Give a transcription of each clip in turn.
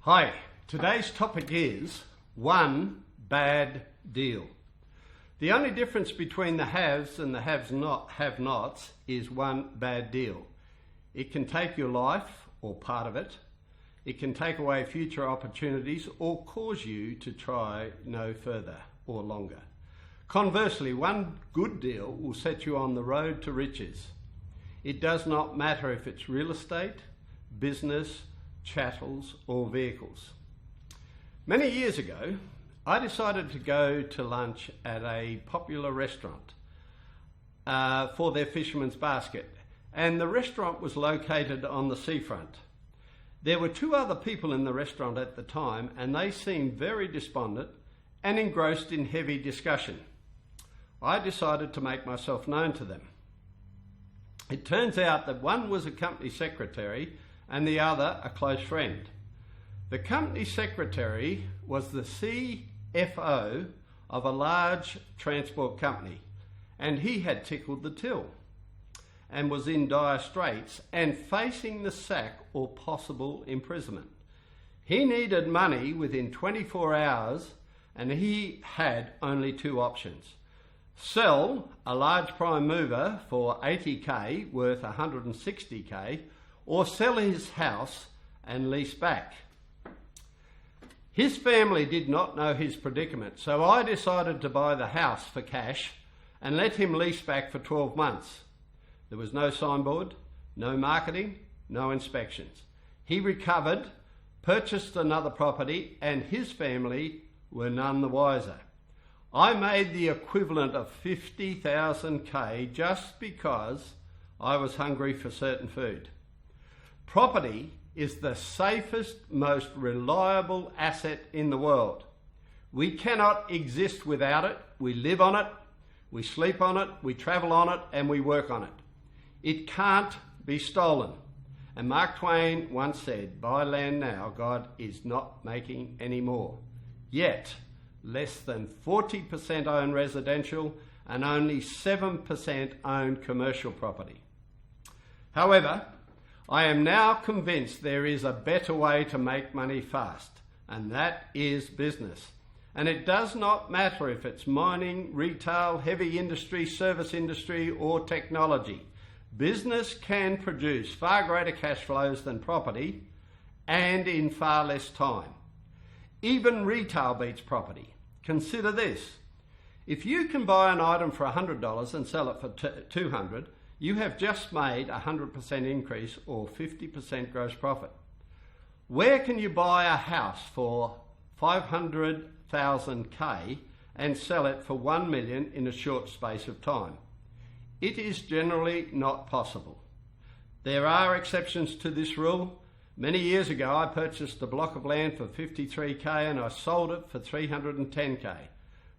Hi, today's topic is one bad deal. The only difference between the haves and the have-nots is one bad deal. It can take your life or part of it. It can take away future opportunities or cause you to try no further or longer. Conversely, one good deal will set you on the road to riches. It does not matter if it's real estate, business, chattels or vehicles. Many years ago, I decided to go to lunch at a popular restaurant for their fisherman's basket, and the restaurant was located on the seafront. There were two other people in the restaurant at the time, and they seemed very despondent and engrossed in heavy discussion. I decided to make myself known to them. It turns out that one was a company secretary and the other a close friend. The company secretary was the CFO of a large transport company, and he had tickled the till and was in dire straits and facing the sack or possible imprisonment. He needed money within 24 hours and he had only two options: sell a large prime mover for 80k worth 160k, or sell his house and lease back. His family did not know his predicament, so I decided to buy the house for cash and let him lease back for 12 months. There was no signboard, no marketing, no inspections. He recovered, purchased another property, and his family were none the wiser. I made the equivalent of 50,000k just because I was hungry for certain food. Property is the safest, most reliable asset in the world. We cannot exist without it. We live on it, we sleep on it, we travel on it, and we work on it. It can't be stolen. And Mark Twain once said, "Buy land now, God is not making any more." Yet, less than 40% own residential and only 7% own commercial property. However, I am now convinced there is a better way to make money fast, and that is business. And it does not matter if it's mining, retail, heavy industry, service industry, or technology. Business can produce far greater cash flows than property, and in far less time. Even retail beats property. Consider this. If you can buy an item for $100 and sell it for $200, you have just made a 100% increase or 50% gross profit. Where can you buy a house for 500,000k and sell it for 1 million in a short space of time? It is generally not possible. There are exceptions to this rule. Many years ago, I purchased a block of land for 53k and I sold it for 310k,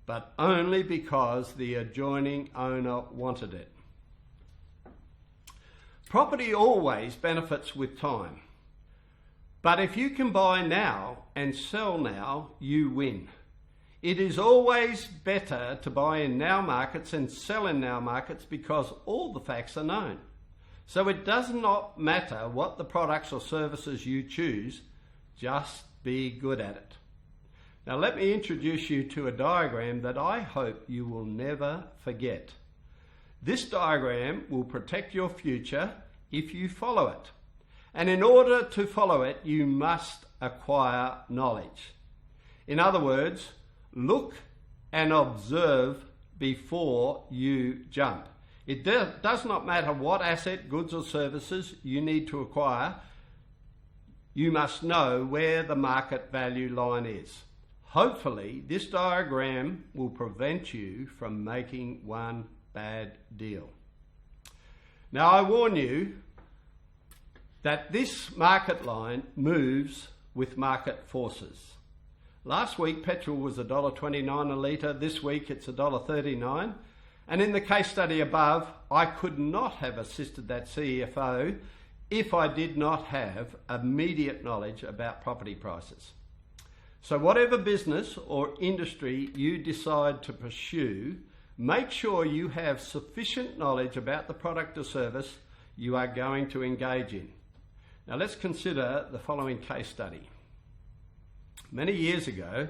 but only because the adjoining owner wanted it. Property always benefits with time. But if you can buy now and sell now, you win. It is always better to buy in now markets and sell in now markets because all the facts are known. So it does not matter what the products or services you choose, just be good at it. Now let me introduce you to a diagram that I hope you will never forget. This diagram will protect your future if you follow it. And in order to follow it, you must acquire knowledge. In other words, look and observe before you jump. It does not matter what asset, goods or services you need to acquire. You must know where the market value line is. Hopefully, this diagram will prevent you from making one bad deal. Now, I warn you that this market line moves with market forces. Last week, petrol was $1.29 a litre. This week, it's $1.39. And in the case study above, I could not have assisted that CFO if I did not have immediate knowledge about property prices. So whatever business or industry you decide to pursue, make sure you have sufficient knowledge about the product or service you are going to engage in. Now let's consider the following case study. Many years ago,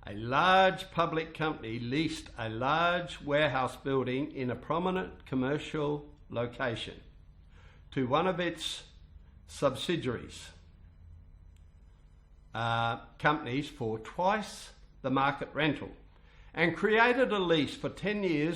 a large public company leased a large warehouse building in a prominent commercial location to one of its subsidiaries companies for twice the market rental, and created a lease for 10 years